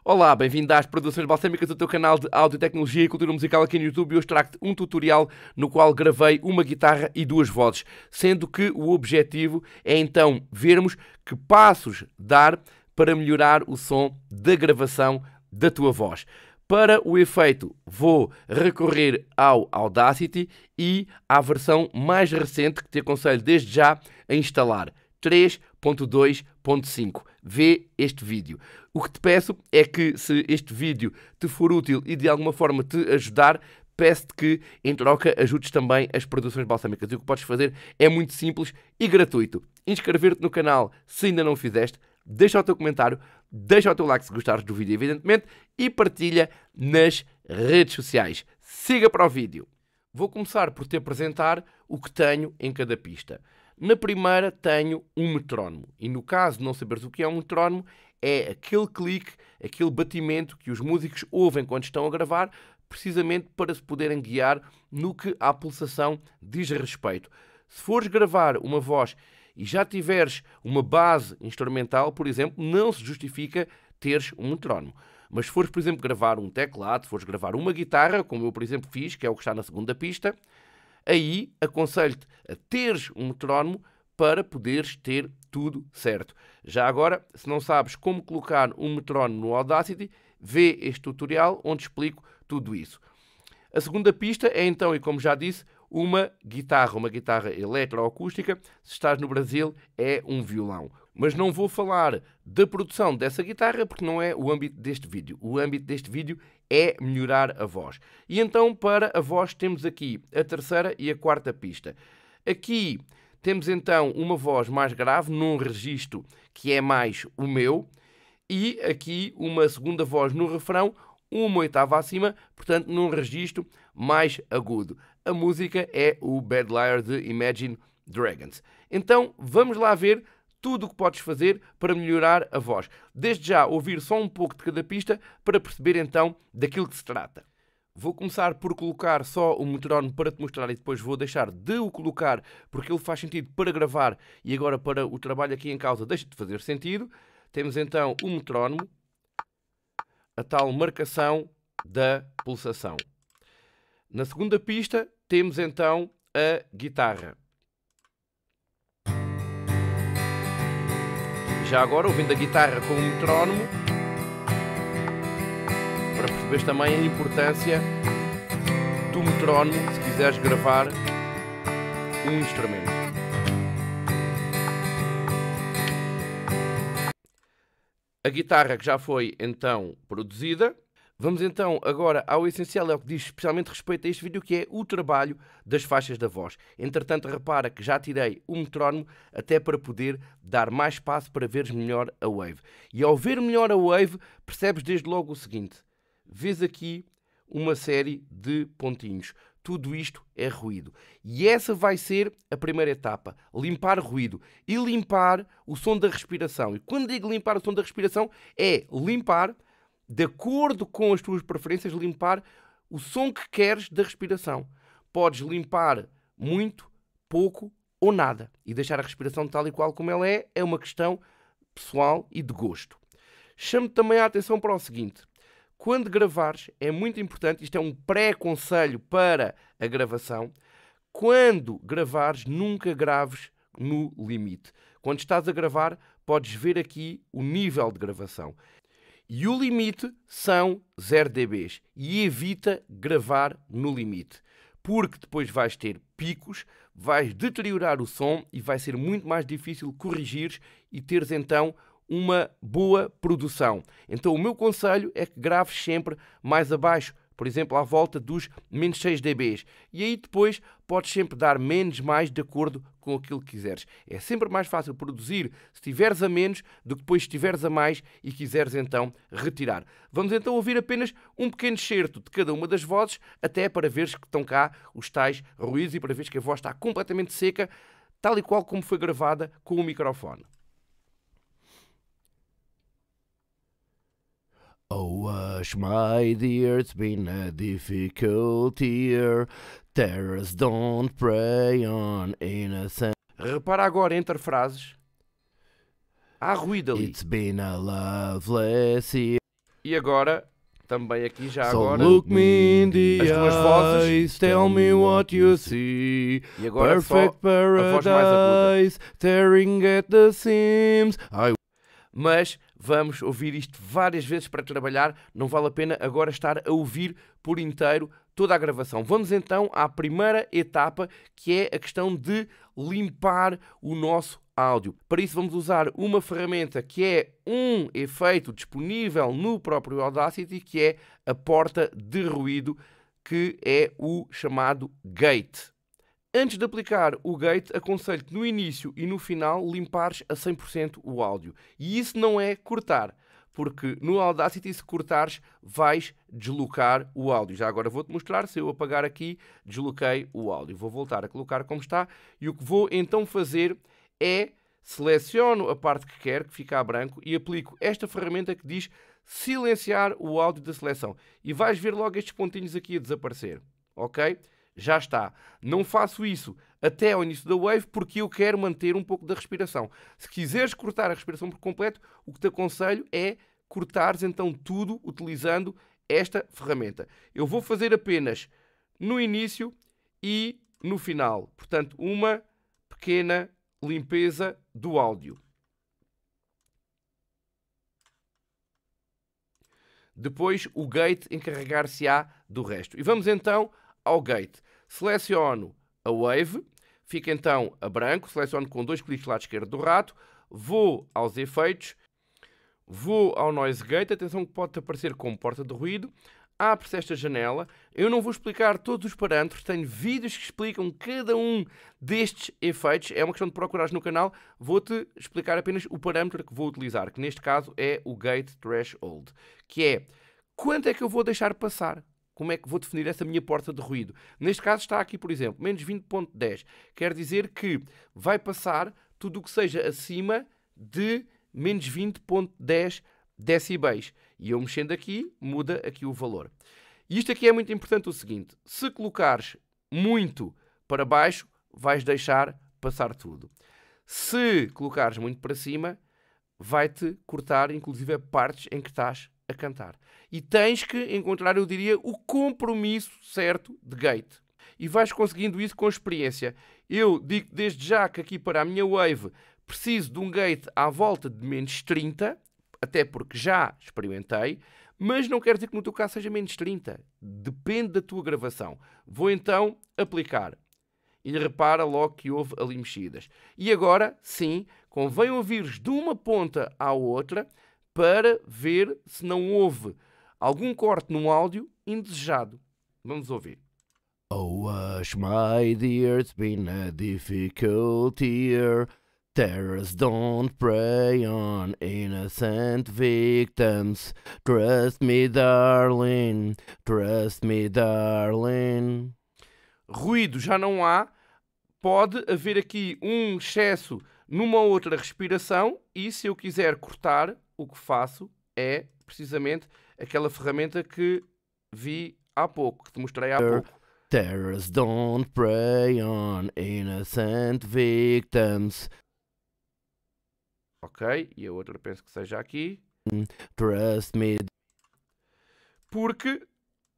Olá, bem-vindo às Produções Balsâmicas, do teu canal de áudio, tecnologia e cultura musical aqui no YouTube. E hoje trago-te um tutorial no qual gravei uma guitarra e duas vozes, sendo que o objetivo é então vermos que passos dar para melhorar o som da gravação da tua voz. Para o efeito, vou recorrer ao Audacity e à versão mais recente que te aconselho desde já a instalar, 3.2.5. Vê este vídeo. O que te peço é que, se este vídeo te for útil e de alguma forma te ajudar, peço-te que, em troca, ajudes também as Produções Balsâmicas. E o que podes fazer é muito simples e gratuito. Inscrever-te no canal se ainda não o fizeste, deixa o teu comentário, deixa o teu like se gostares do vídeo, evidentemente, e partilha nas redes sociais. Siga para o vídeo. Vou começar por te apresentar o que tenho em cada pista. Na primeira tenho um metrónomo, e no caso de não saberes o que é um metrónomo, é aquele clique, aquele batimento que os músicos ouvem quando estão a gravar, precisamente para se poderem guiar no que à pulsação diz respeito. Se fores gravar uma voz e já tiveres uma base instrumental, por exemplo, não se justifica teres um metrónomo. Mas se fores, por exemplo, gravar um teclado, se fores gravar uma guitarra, como eu, por exemplo, fiz, que é o que está na segunda pista, aí aconselho-te a teres um metrónomo para poderes ter tudo certo. Já agora, se não sabes como colocar um metrónomo no Audacity, vê este tutorial onde explico tudo isso. A segunda pista é então, e como já disse, uma guitarra eletroacústica. Se estás no Brasil, é um violão. Mas não vou falar da produção dessa guitarra porque não é o âmbito deste vídeo. O âmbito deste vídeo é melhorar a voz. E então, para a voz, temos aqui a terceira e a quarta pista. Aqui temos então uma voz mais grave, num registro que é mais o meu, e aqui uma segunda voz no refrão, uma oitava acima, portanto num registro mais agudo. A música é o Bad Liar de Imagine Dragons. Então vamos lá ver tudo o que podes fazer para melhorar a voz. Desde já ouvir só um pouco de cada pista para perceber então daquilo que se trata. Vou começar por colocar só o metrónomo para te mostrar e depois vou deixar de o colocar porque ele faz sentido para gravar e agora para o trabalho aqui em causa deixa de fazer sentido. Temos então o metrónomo, a tal marcação da pulsação. Na segunda pista temos então a guitarra. Já agora, ouvindo a guitarra com o metrónomo, para perceberes também a importância do metrónomo se quiseres gravar um instrumento. A guitarra que já foi então produzida. Vamos então agora ao essencial, é o que diz especialmente respeito a este vídeo, que é o trabalho das faixas da voz. Entretanto, repara que já tirei o metrónomo até para poder dar mais espaço para veres melhor a wave. E ao ver melhor a wave, percebes desde logo o seguinte. Vês aqui uma série de pontinhos. Tudo isto é ruído. E essa vai ser a primeira etapa. Limpar ruído. E limpar o som da respiração. E quando digo limpar o som da respiração, é limpar, de acordo com as tuas preferências, limpar o som que queres da respiração. Podes limpar muito, pouco ou nada. E deixar a respiração tal e qual como ela é uma questão pessoal e de gosto. Chamo também a atenção para o seguinte. Quando gravares, é muito importante, isto é um pré-conselho para a gravação, quando gravares, nunca graves no limite. Quando estás a gravar, podes ver aqui o nível de gravação. E o limite são 0 dB. E evita gravar no limite, porque depois vais ter picos, vais deteriorar o som e vai ser muito mais difícil corrigires e teres então uma boa produção. Então o meu conselho é que graves sempre mais abaixo, por exemplo, à volta dos menos 6 dB. E aí depois podes sempre dar menos mais de acordo com aquilo que quiseres. É sempre mais fácil produzir se estiveres a menos do que depois se estiveres a mais e quiseres então retirar. Vamos então ouvir apenas um pequeno excerto de cada uma das vozes, até para veres que estão cá os tais ruídos e para veres que a voz está completamente seca, tal e qual como foi gravada com o microfone. Oh, hush, my dear, it's been a difficult year. Terrorists don't prey on innocent. Repara agora entre frases. Há ruído ali. It's been a loveless year. E agora, também aqui já So agora, look me in the as duas vozes. eyes, tell me what you see. E agora Perfect só a voz mais aguda. paradise, staring at the seams. Mas vamos ouvir isto várias vezes para trabalhar, não vale a pena agora estar a ouvir por inteiro toda a gravação. Vamos então à primeira etapa, que é a questão de limpar o nosso áudio. Para isso vamos usar uma ferramenta que é um efeito disponível no próprio Audacity, que é a porta de ruído, que é o chamado gate. Antes de aplicar o gate, aconselho-te no início e no final limpares a 100% o áudio. E isso não é cortar, porque no Audacity, se cortares, vais deslocar o áudio. Já agora vou-te mostrar, se eu apagar aqui, desloquei o áudio. Vou voltar a colocar como está e o que vou então fazer é seleciono a parte que quero, que fica a branco, e aplico esta ferramenta que diz silenciar o áudio da seleção. E vais ver logo estes pontinhos aqui a desaparecer, ok? Já está. Não faço isso até ao início da wave porque eu quero manter um pouco da respiração. Se quiseres cortar a respiração por completo, o que te aconselho é cortares então tudo utilizando esta ferramenta. Eu vou fazer apenas no início e no final. Portanto, uma pequena limpeza do áudio. Depois o gate encarregar-se-á do resto. E vamos então ao gate. Seleciono a wave, fica então a branco, seleciono com 2 cliques do lado esquerdo do rato, vou aos efeitos, vou ao noise gate, atenção que pode aparecer como porta de ruído, abre-se esta janela. Eu não vou explicar todos os parâmetros, tenho vídeos que explicam cada um destes efeitos, é uma questão de procurares no canal, vou-te explicar apenas o parâmetro que vou utilizar, que neste caso é o gate threshold, que é quanto é que eu vou deixar passar. Como é que vou definir essa minha porta de ruído? Neste caso está aqui, por exemplo, menos 20.10. Quer dizer que vai passar tudo o que seja acima de menos 20.10 decibéis. E eu mexendo aqui, muda aqui o valor. E isto aqui é muito importante o seguinte. Se colocares muito para baixo, vais deixar passar tudo. Se colocares muito para cima, vai-te cortar, inclusive, partes em que estás a cantar. E tens que encontrar, eu diria, o compromisso certo de gate. E vais conseguindo isso com experiência. Eu digo desde já que aqui para a minha wave preciso de um gate à volta de menos 30, até porque já experimentei, mas não quer dizer que no teu caso seja menos 30. Depende da tua gravação. Vou então aplicar. E repara logo que houve ali mexidas. E agora, sim, convém ouvires de uma ponta à outra para ver se não houve algum corte no áudio indesejado. Vamos ouvir. Oh, hush, my dear, it's been a difficult year. Terrorists don't prey on innocent victims. Trust me, darling. Trust me, darling. Ruído já não há. Pode haver aqui um excesso numa outra respiração e se eu quiser cortar, o que faço é precisamente aquela ferramenta que vi há pouco, que te mostrei há pouco. Terrorists don't prey on innocent victims. Ok, e a outra penso que seja aqui. Trust me. Porque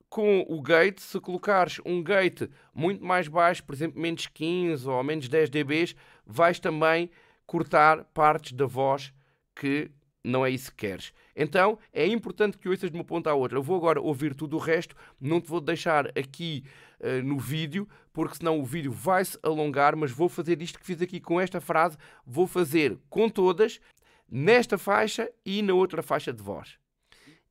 com o gate, se colocares um gate muito mais baixo, por exemplo, menos 15 ou menos 10 dB, vais também cortar partes da voz que não é isso que queres. Então, é importante que ouças de uma ponta à outra. Eu vou agora ouvir tudo o resto, não te vou deixar aqui no vídeo, porque senão o vídeo vai-se alongar, mas vou fazer isto que fiz aqui com esta frase, vou fazer com todas, nesta faixa e na outra faixa de voz.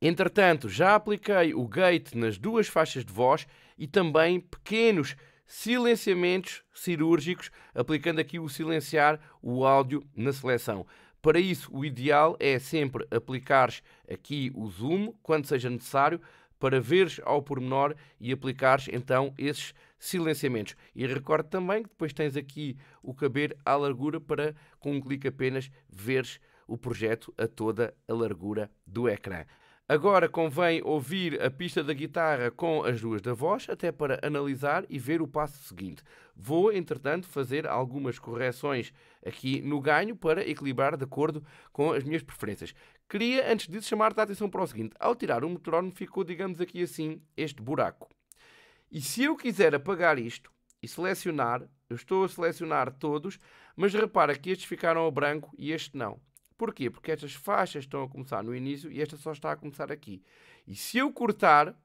Entretanto, já apliquei o gate nas duas faixas de voz e também pequenos silenciamentos cirúrgicos, aplicando aqui o silenciar o áudio na seleção. Para isso, o ideal é sempre aplicares aqui o zoom, quando seja necessário, para veres ao pormenor e aplicares então esses silenciamentos. E recordo também que depois tens aqui o caber à largura para, com um clique apenas, veres o projeto a toda a largura do ecrã. Agora convém ouvir a pista da guitarra com as duas da voz, até para analisar e ver o passo seguinte. Vou, entretanto, fazer algumas correções aqui no ganho para equilibrar de acordo com as minhas preferências. Queria, antes disso, chamar-te a atenção para o seguinte. Ao tirar o metrónomo ficou, digamos aqui assim, este buraco. E se eu quiser apagar isto e selecionar, eu estou a selecionar todos, mas repara que estes ficaram a branco e este não. Porquê? Porque estas faixas estão a começar no início e esta só está a começar aqui. E se eu cortar,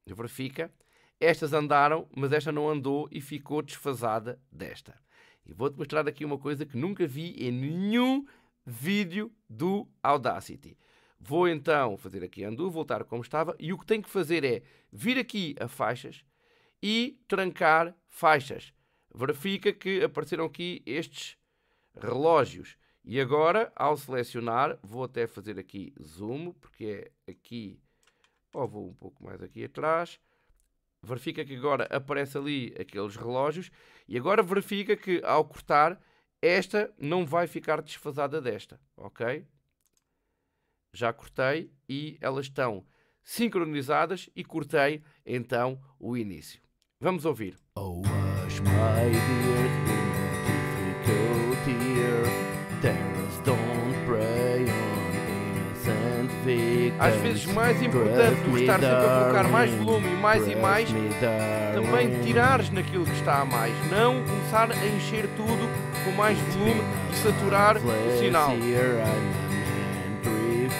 verifica, estas andaram, mas esta não andou e ficou desfasada desta. E vou-te mostrar aqui uma coisa que nunca vi em nenhum vídeo do Audacity. Vou então fazer aqui undo, voltar como estava, e o que tenho que fazer é vir aqui a faixas e trancar faixas. Verifica que apareceram aqui estes relógios. E agora, ao selecionar, vou até fazer aqui zoom, porque é aqui, ou vou um pouco mais aqui atrás. Verifica que agora aparece ali aqueles relógios. E agora verifica que ao cortar, esta não vai ficar desfasada desta, ok? Já cortei e elas estão sincronizadas e cortei então o início. Vamos ouvir. Oh, hush, my dear, in a difficult year, terrorists don't prey on innocent victims. Às vezes mais importante do que estar sempre a colocar mais volume e mais, também tirares naquilo que está a mais. Não começar a encher tudo com mais volume e saturar o sinal.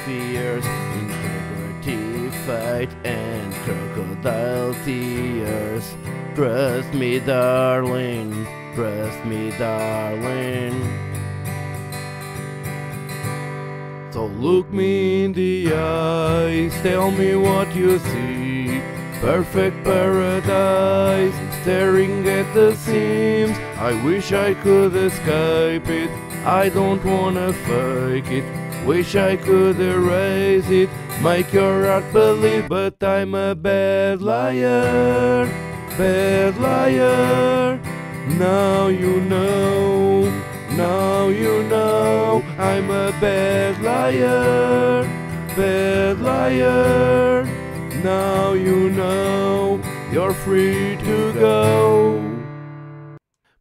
Fears, integrity, fight and crocodile tears. Trust me, darling, trust me, darling. So look me in the eyes, tell me what you see. Perfect paradise, staring at the seams. I wish I could escape it, I don't wanna fake it. Wish I could erase it, make your heart believe, but I'm a bad liar, bad liar. Now you know, now you know, I'm a bad liar, bad liar. Now you know, you're free to go.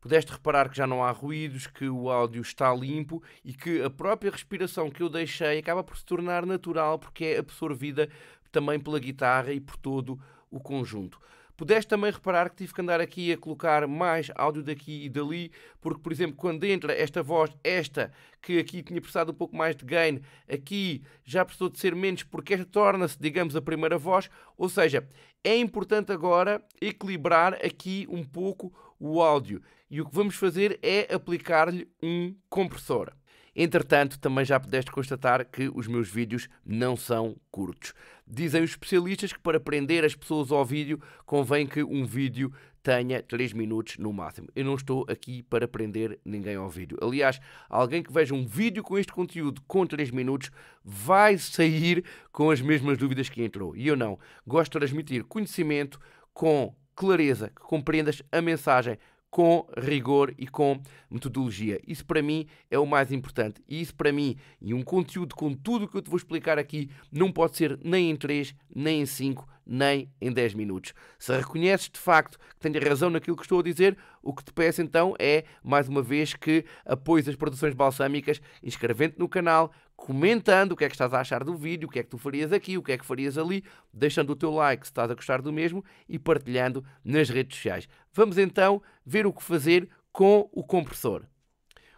Pudeste reparar que já não há ruídos, que o áudio está limpo e que a própria respiração que eu deixei acaba por se tornar natural porque é absorvida também pela guitarra e por todo o conjunto. Pudeste também reparar que tive que andar aqui a colocar mais áudio daqui e dali, porque, por exemplo, quando entra esta voz, esta, que aqui tinha precisado um pouco mais de gain, aqui já precisou de ser menos, porque esta torna-se, digamos, a primeira voz. Ou seja, é importante agora equilibrar aqui um pouco o áudio. E o que vamos fazer é aplicar-lhe um compressor. Entretanto, também já pudeste constatar que os meus vídeos não são curtos. Dizem os especialistas que para prender as pessoas ao vídeo convém que um vídeo tenha 3 minutos no máximo. Eu não estou aqui para prender ninguém ao vídeo. Aliás, alguém que veja um vídeo com este conteúdo com 3 minutos vai sair com as mesmas dúvidas que entrou. E eu não. Gosto de transmitir conhecimento com clareza, que compreendas a mensagem com rigor e com metodologia. Isso para mim é o mais importante. E isso para mim, e um conteúdo com tudo o que eu te vou explicar aqui, não pode ser nem em 3, nem em 5, nem em 10 minutos. Se reconheces de facto que tenho razão naquilo que estou a dizer, o que te peço então é, mais uma vez, que apoies as produções balsâmicas, inscrevendo-te no canal, comentando o que é que estás a achar do vídeo, o que é que tu farias aqui, o que é que farias ali, deixando o teu like se estás a gostar do mesmo e partilhando nas redes sociais. Vamos então ver o que fazer com o compressor.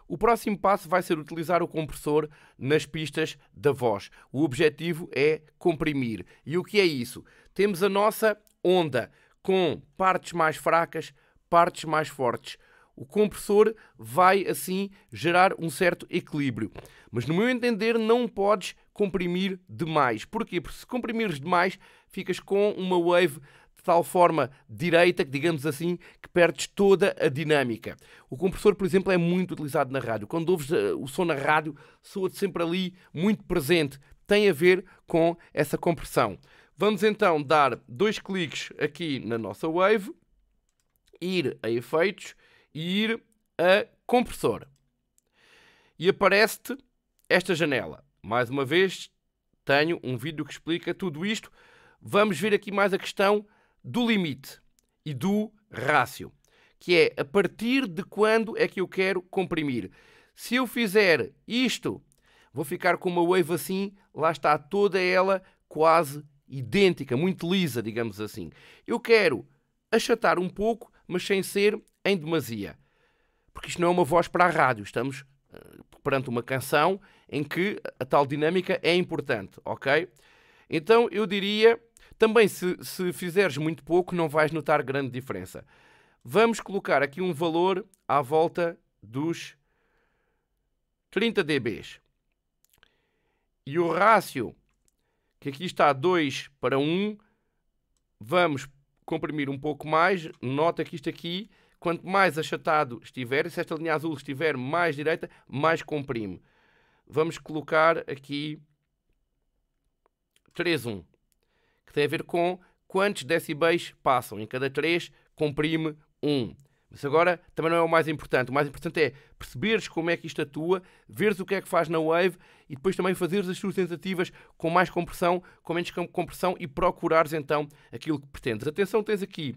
O próximo passo vai ser utilizar o compressor nas pistas da voz. O objetivo é comprimir. E o que é isso? Temos a nossa onda com partes mais fracas, partes mais fortes. O compressor vai assim gerar um certo equilíbrio. Mas no meu entender não podes comprimir demais. Porquê? Porque se comprimires demais ficas com uma wave de tal forma direita, que digamos assim, que perdes toda a dinâmica. O compressor, por exemplo, é muito utilizado na rádio. Quando ouves o som na rádio, soa-te sempre ali muito presente. Tem a ver com essa compressão. Vamos então dar 2 cliques aqui na nossa wave, ir a efeitos e ir a compressor. E aparece-te esta janela. Mais uma vez, tenho um vídeo que explica tudo isto. Vamos ver aqui mais a questão do limite e do rácio, que é a partir de quando é que eu quero comprimir. Se eu fizer isto, vou ficar com uma wave assim, lá está, toda ela quase idêntica, muito lisa, digamos assim. Eu quero achatar um pouco, mas sem ser em demasia. Porque isto não é uma voz para a rádio, estamos perante uma canção em que a tal dinâmica é importante, ok? Então eu diria, também se fizeres muito pouco não vais notar grande diferença. Vamos colocar aqui um valor à volta dos 30 dBs. E o rácio, que aqui está 2 para 1, vamos comprimir um pouco mais. Nota que isto aqui, quanto mais achatado estiver, se esta linha azul estiver mais direita, mais comprime. Vamos colocar aqui 3,1, que tem a ver com quantos decibéis passam. Em cada 3, comprime 1. Mas agora também não é o mais importante. O mais importante é perceberes como é que isto atua, veres o que é que faz na wave e depois também fazeres as suas tentativas com mais compressão, com menos compressão e procurares então aquilo que pretendes. Atenção, tens aqui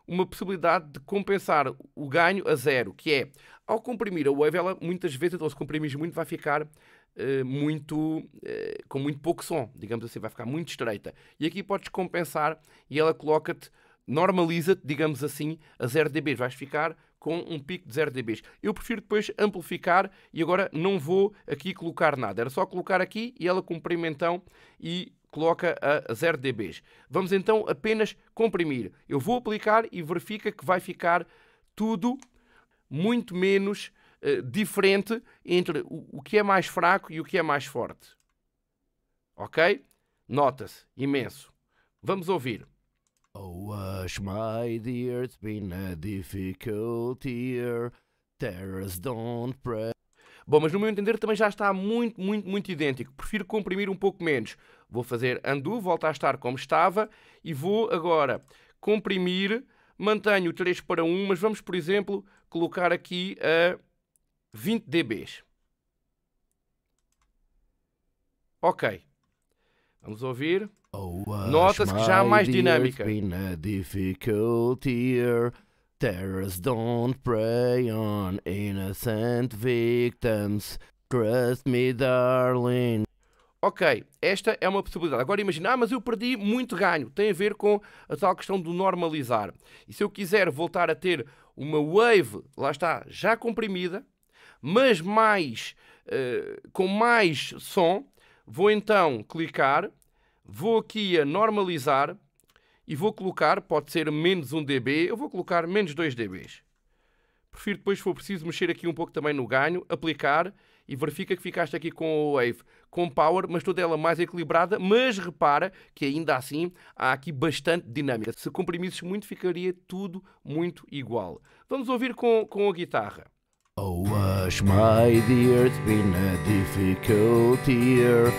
uma possibilidade de compensar o ganho a zero, que é, ao comprimir a wave, ela muitas vezes, ou se comprimires muito, vai ficar com muito pouco som, digamos assim, vai ficar muito estreita. E aqui podes compensar e ela coloca-te, normaliza-te, digamos assim, a 0 dB. Vais ficar com um pico de 0 dB. Eu prefiro depois amplificar e agora não vou aqui colocar nada. Era só colocar aqui e ela comprime então e coloca a 0 dB. Vamos então apenas comprimir. Eu vou aplicar e verifica que vai ficar tudo muito menos diferente entre o que é mais fraco e o que é mais forte. Ok? Nota-se imenso. Vamos ouvir. Oh, hush, my dear, it's been a difficult year. Terrors don't pray. Bom, mas no meu entender também já está muito idêntico. Prefiro comprimir um pouco menos. Vou fazer undo, volta a estar como estava e vou agora comprimir, mantenho 3 para 1, mas vamos, por exemplo, colocar aqui a 20 dBs. Ok. Vamos ouvir. Nota-se que já há mais dinâmica. Terrors don't prey on innocent victims. Trust me, darling. Ok, esta é uma possibilidade. Agora imagina, mas eu perdi muito ganho. Tem a ver com a tal questão do normalizar. E se eu quiser voltar a ter uma wave, lá está, já comprimida, mas com mais som, vou então clicar, vou aqui a normalizar e vou colocar, pode ser menos 1 dB, eu vou colocar menos 2 dBs. Prefiro depois, se for preciso, mexer aqui um pouco também no ganho, aplicar e verifica que ficaste aqui com a wave, com power, mas toda ela mais equilibrada, mas repara que ainda assim há aqui bastante dinâmica. Se comprimisses muito, ficaria tudo muito igual. Vamos ouvir com a guitarra. Oh, hush, my dear, it's been a difficult year.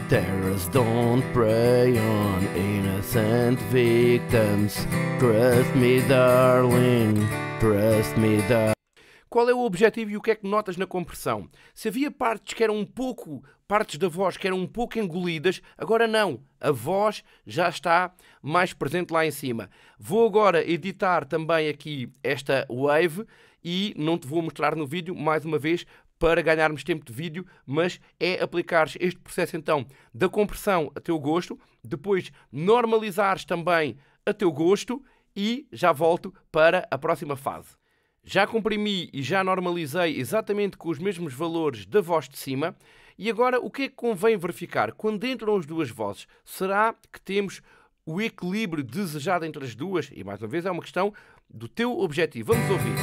Terrors don't prey on innocent victims. Trust me, darling. Trust me, darling. Qual é o objetivo e o que é que notas na compressão? Se havia partes da voz que eram um pouco engolidas, agora não. A voz já está mais presente lá em cima. Vou agora editar também aqui esta wave e não te vou mostrar no vídeo, mais uma vez, para ganharmos tempo de vídeo, mas é aplicares este processo então da compressão a teu gosto, depois normalizares também a teu gosto e já volto para a próxima fase. Já comprimi e já normalizei exatamente com os mesmos valores da voz de cima e agora o que é que convém verificar? Quando entram as duas vozes, será que temos o equilíbrio desejado entre as duas? E mais uma vez é uma questão do teu objetivo. Vamos ouvir.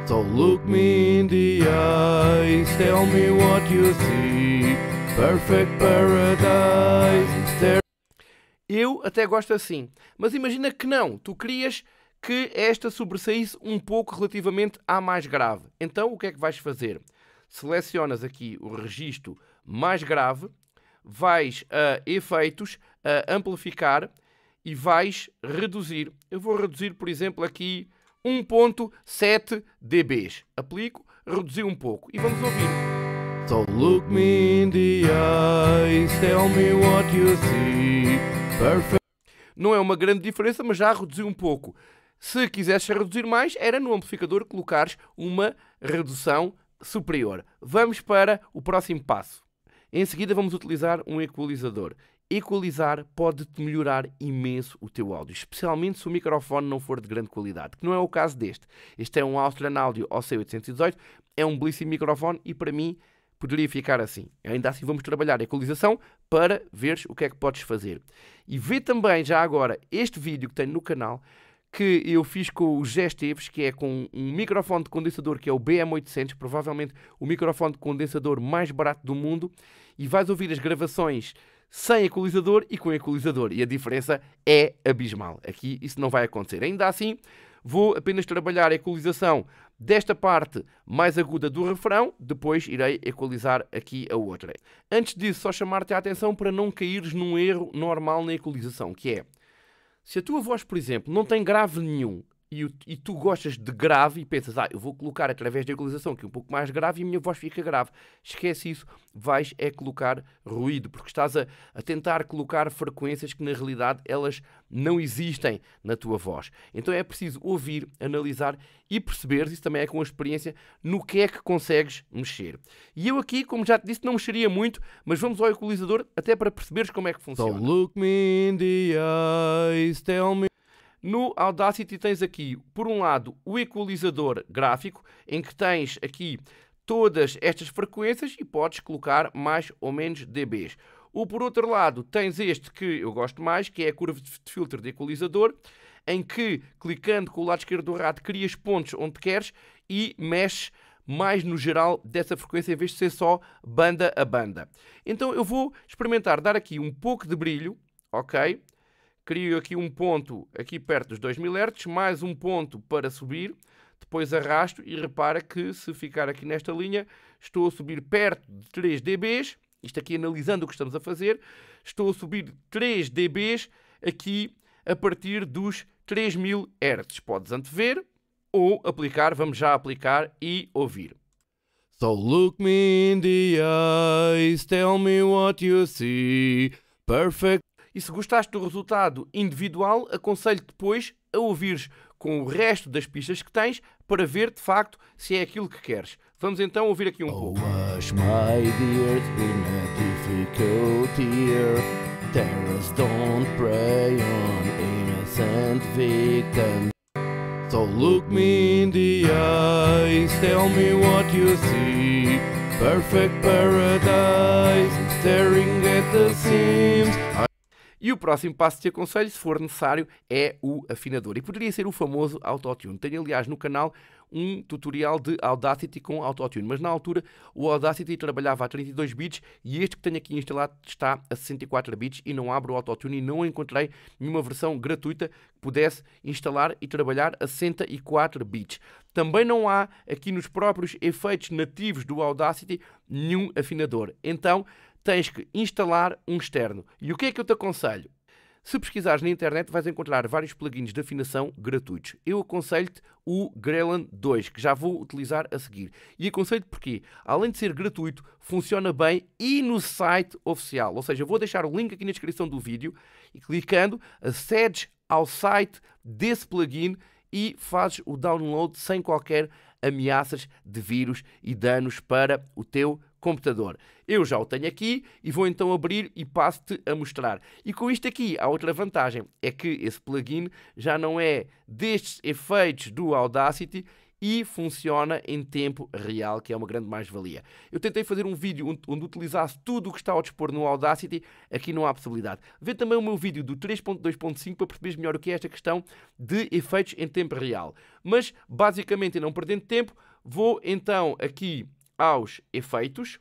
So look me in the eyes, tell me what you see. Perfect paradise. Eu até gosto assim, mas imagina que não, tu querias que esta sobressaísse um pouco relativamente à mais grave. Então o que é que vais fazer? Selecionas aqui o registro mais grave, vais a efeitos, a amplificar e vais reduzir. Eu vou reduzir, por exemplo, aqui 1.7 dBs. Aplico, reduzi um pouco e vamos ouvir. So look me in the eyes, tell me what you see. Perfect. Não é uma grande diferença, mas já reduzi um pouco. Se quisesses reduzir mais, era no amplificador colocares uma redução superior. Vamos para o próximo passo. Em seguida vamos utilizar um equalizador. Equalizar pode-te melhorar imenso o teu áudio, especialmente se o microfone não for de grande qualidade, que não é o caso deste. Este é um Austrian Audio OC818, é um belíssimo microfone e para mim poderia ficar assim. Ainda assim vamos trabalhar a equalização para veres o que é que podes fazer. E vê também já agora este vídeo que tenho no canal, que eu fiz com o Jé Esteves, que é com um microfone de condensador que é o BM800, provavelmente o microfone de condensador mais barato do mundo, e vais ouvir as gravações sem equalizador e com equalizador, e a diferença é abismal. Aqui isso não vai acontecer. Ainda assim, vou apenas trabalhar a equalização desta parte mais aguda do refrão, depois irei equalizar aqui a outra. Antes disso, só chamar-te a atenção para não caíres num erro normal na equalização, que é, se a tua voz, por exemplo, não tem grave nenhum e tu gostas de grave e pensas, eu vou colocar através da equalização aqui um pouco mais grave e a minha voz fica grave. Esquece isso, vais colocar ruído, porque estás a tentar colocar frequências que na realidade elas não existem na tua voz. Então é preciso ouvir, analisar e perceber, isso também é com a experiência, no que é que consegues mexer. E eu aqui, como já te disse, não mexeria muito, mas vamos ao equalizador até para perceberes como é que funciona. So look me in the eyes, tell me. No Audacity tens aqui, por um lado, o equalizador gráfico, em que tens aqui todas estas frequências e podes colocar mais ou menos dBs. Ou por outro lado, tens este que eu gosto mais, que é a curva de filtro de equalizador, em que, clicando com o lado esquerdo do rato, crias pontos onde queres e mexes mais no geral dessa frequência, em vez de ser só banda a banda. Então eu vou experimentar dar aqui um pouco de brilho, ok? Crio aqui um ponto aqui perto dos 2000 Hz, mais um ponto para subir, depois arrasto e repara que se ficar aqui nesta linha, estou a subir perto de 3 dBs, isto aqui analisando o que estamos a fazer, estou a subir 3 dBs aqui a partir dos 3000 Hz. Podes antever ou aplicar, vamos já aplicar e ouvir. So look me in the eyes, tell me what you see, perfect. E se gostaste do resultado individual, aconselho-te depois a ouvires com o resto das pistas que tens para ver de facto se é aquilo que queres. Vamos então ouvir aqui um pouco. Hush, my dear, it's been a difficult year. Terrorists don't prey on innocent victims. So look me in the eyes, tell me what you see. Perfect paradise, staring at the seams. E o próximo passo que te aconselho, se for necessário, é o afinador. E poderia ser o famoso Autotune. Tenho, aliás, no canal um tutorial de Audacity com Autotune. Mas na altura o Audacity trabalhava a 32 bits e este que tenho aqui instalado está a 64 bits e não abro o Autotune e não encontrei nenhuma versão gratuita que pudesse instalar e trabalhar a 64 bits. Também não há aqui nos próprios efeitos nativos do Audacity nenhum afinador. Então tens que instalar um externo. E o que é que eu te aconselho? Se pesquisares na internet vais encontrar vários plugins de afinação gratuitos. Eu aconselho-te o Grelin 2, que já vou utilizar a seguir. E aconselho-te porque, além de ser gratuito, funciona bem e no site oficial. Ou seja, vou deixar o link aqui na descrição do vídeo e clicando, acedes ao site desse plugin e fazes o download sem qualquer ameaças de vírus e danos para o teu computador. Eu já o tenho aqui e vou então abrir e passo-te a mostrar. E com isto aqui, há outra vantagem, é que esse plugin já não é destes efeitos do Audacity e funciona em tempo real, que é uma grande mais-valia. Eu tentei fazer um vídeo onde utilizasse tudo o que está ao dispor no Audacity, aqui não há possibilidade. Vê também o meu vídeo do 3.2.5 para perceberes melhor o que é esta questão de efeitos em tempo real. Mas, basicamente, e não perdendo tempo, vou então aqui aos efeitos.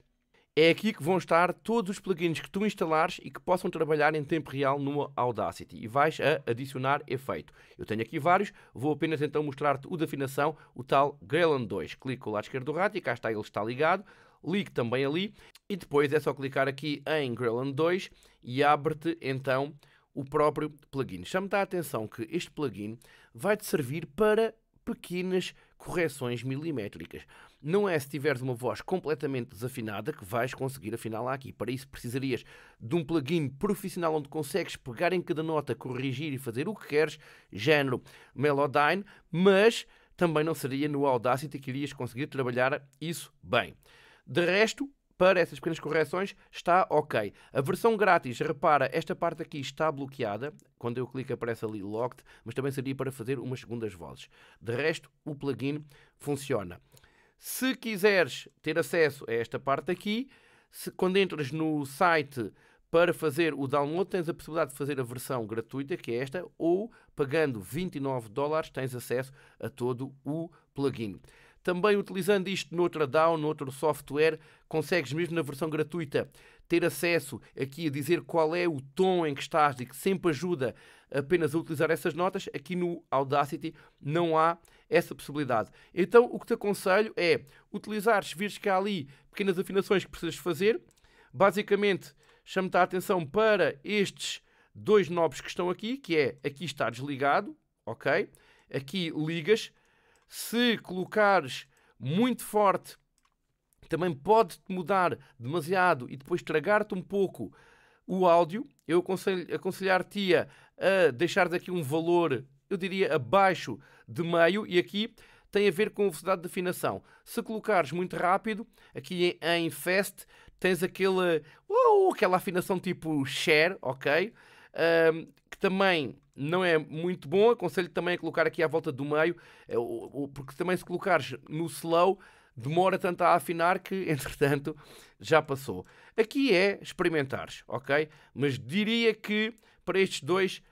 É aqui que vão estar todos os plugins que tu instalares e que possam trabalhar em tempo real no Audacity. E vais a adicionar efeito. Eu tenho aqui vários, vou apenas então mostrar-te o de afinação, o tal Grelin 2. Clico o lado esquerdo do rato e cá está, ele está ligado. Ligue também ali e depois é só clicar aqui em Grelin 2 e abre-te então o próprio plugin. Chama-te a atenção que este plugin vai-te servir para pequenas correções milimétricas. Não é se tiveres uma voz completamente desafinada que vais conseguir afiná-la aqui. Para isso precisarias de um plugin profissional onde consegues pegar em cada nota, corrigir e fazer o que queres, género Melodyne, mas também não seria no Audacity que irias conseguir trabalhar isso bem. De resto, para essas pequenas correções está ok. A versão grátis, repara, esta parte aqui está bloqueada. Quando eu clico aparece ali Locked, mas também seria para fazer umas segundas vozes. De resto, o plugin funciona. Se quiseres ter acesso a esta parte aqui, quando entras no site para fazer o download, tens a possibilidade de fazer a versão gratuita, que é esta, ou pagando $29 tens acesso a todo o plugin. Também utilizando isto noutra DAW, noutro software, consegues mesmo na versão gratuita ter acesso aqui a dizer qual é o tom em que estás e que sempre ajuda apenas a utilizar essas notas. Aqui no Audacity não há essa possibilidade. Então o que te aconselho é utilizares, vires que há ali pequenas afinações que precisas fazer. Basicamente, chamo-te a atenção para estes dois knobs que estão aqui, que é, aqui está desligado, ok? Aqui ligas. Se colocares muito forte, também pode mudar demasiado e depois estragar-te um pouco o áudio. Eu aconselhar-te a deixares aqui um valor, eu diria, abaixo de meio, e aqui tem a ver com a velocidade de afinação. Se colocares muito rápido, aqui em Fast, tens aquela afinação tipo share, ok? Que também não é muito bom. Aconselho também a colocar aqui à volta do meio, porque também se colocares no slow, demora tanto a afinar que, entretanto, já passou. Aqui é experimentares, ok? Mas diria que para estes dois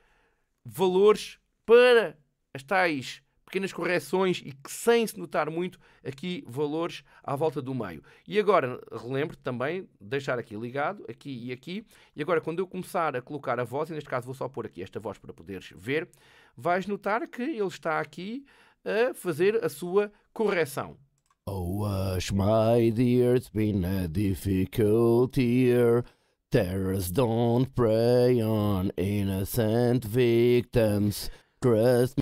valores, para as tais pequenas correções e que sem se notar muito, aqui valores à volta do meio. E agora, relembro também, deixar aqui ligado, aqui, e agora quando eu começar a colocar a voz, e neste caso vou só pôr aqui esta voz para poderes ver, vais notar que ele está aqui a fazer a sua correção. Oh, hush, my dear, it's been a difficult year. Terrorists don't prey on innocent victims. Trust me.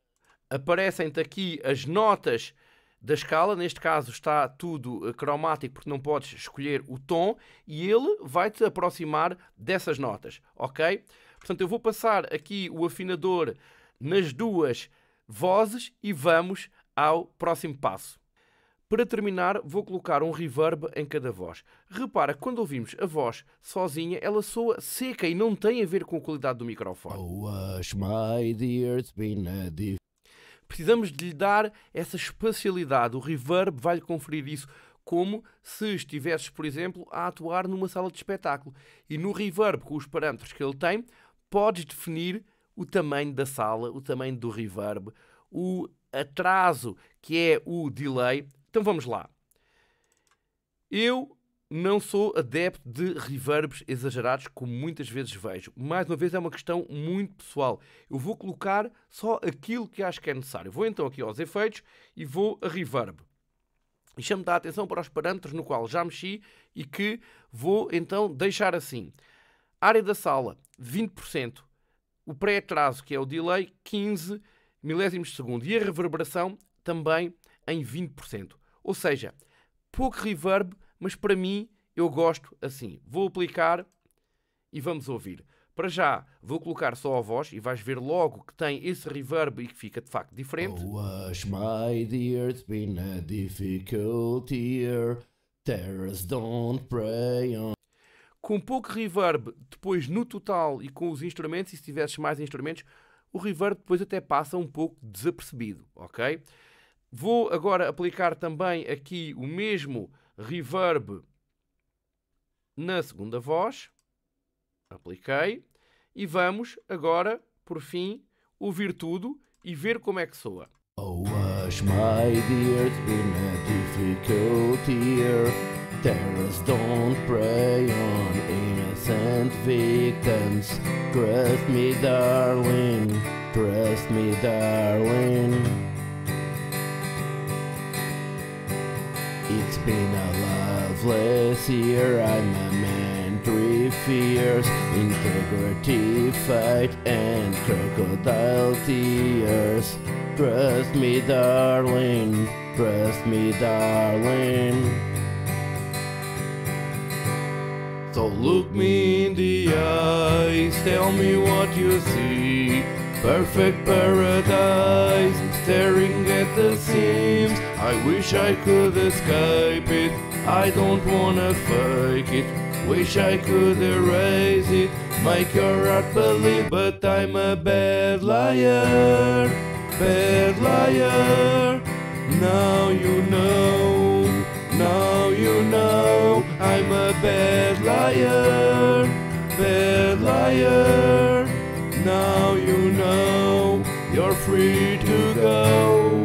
Aparecem-te aqui as notas da escala, neste caso está tudo cromático porque não podes escolher o tom, e ele vai-te aproximar dessas notas, ok? Portanto, eu vou passar aqui o afinador nas duas vozes e vamos ao próximo passo. Para terminar, vou colocar um reverb em cada voz. Repara, quando ouvimos a voz sozinha, ela soa seca e não tem a ver com a qualidade do microfone. Oh, hush, my dear, it's been a difficult. Precisamos de lhe dar essa espacialidade. O reverb vai-lhe conferir isso, como se estivesses, por exemplo, a atuar numa sala de espetáculo. E no reverb, com os parâmetros que ele tem, podes definir o tamanho da sala, o tamanho do reverb, o atraso, que é o delay. Então vamos lá. Eu não sou adepto de reverbs exagerados, como muitas vezes vejo. Mais uma vez, é uma questão muito pessoal. Eu vou colocar só aquilo que acho que é necessário. Vou então aqui aos efeitos e vou a reverb. E chamo-te a atenção para os parâmetros no qual já mexi e que vou então deixar assim. Área da sala, 20%. O pré-atraso, que é o delay, 15 milésimos de segundo. E a reverberação também em 20%. Ou seja, pouco reverb, mas para mim eu gosto assim. Vou aplicar e vamos ouvir. Para já vou colocar só a voz e vais ver logo que tem esse reverb e que fica de facto diferente. Oh, hush, my dear, it's been a difficult year. Terrorists don't prey on. Com pouco reverb, depois no total e com os instrumentos, e se tivesses mais instrumentos, o reverb depois até passa um pouco desapercebido, ok? Vou agora aplicar também aqui o mesmo reverb na segunda voz. Apliquei. E vamos agora, por fim, ouvir tudo e ver como é que soa. Oh, hush, my dear, it's been a difficult year. Terrorists don't prey on innocent victims. Trust me, darling. Trust me, darling. It's been a loveless year. I'm a man, 3 fears, integrity, fight, and crocodile tears. Trust me, darling. Trust me, darling. So look me in the eyes, tell me what you see. Perfect paradise, staring at the seams. I wish I could escape it. I don't wanna fake it. Wish I could erase it. Make your heart believe, but I'm a bad liar. Bad liar. Now you know. Now you know. I'm a bad liar. Bad liar. Now you know. You're free to go.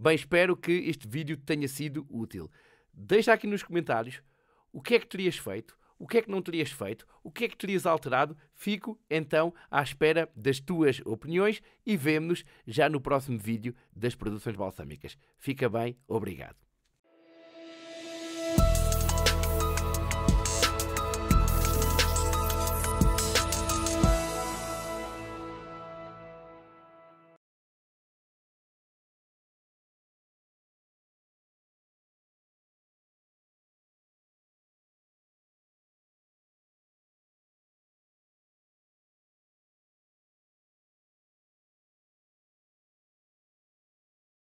Bem, espero que este vídeo tenha sido útil. Deixa aqui nos comentários o que é que terias feito, o que é que não terias feito, o que é que terias alterado. Fico então à espera das tuas opiniões e vemo-nos já no próximo vídeo das produções balsâmicas. Fica bem, obrigado.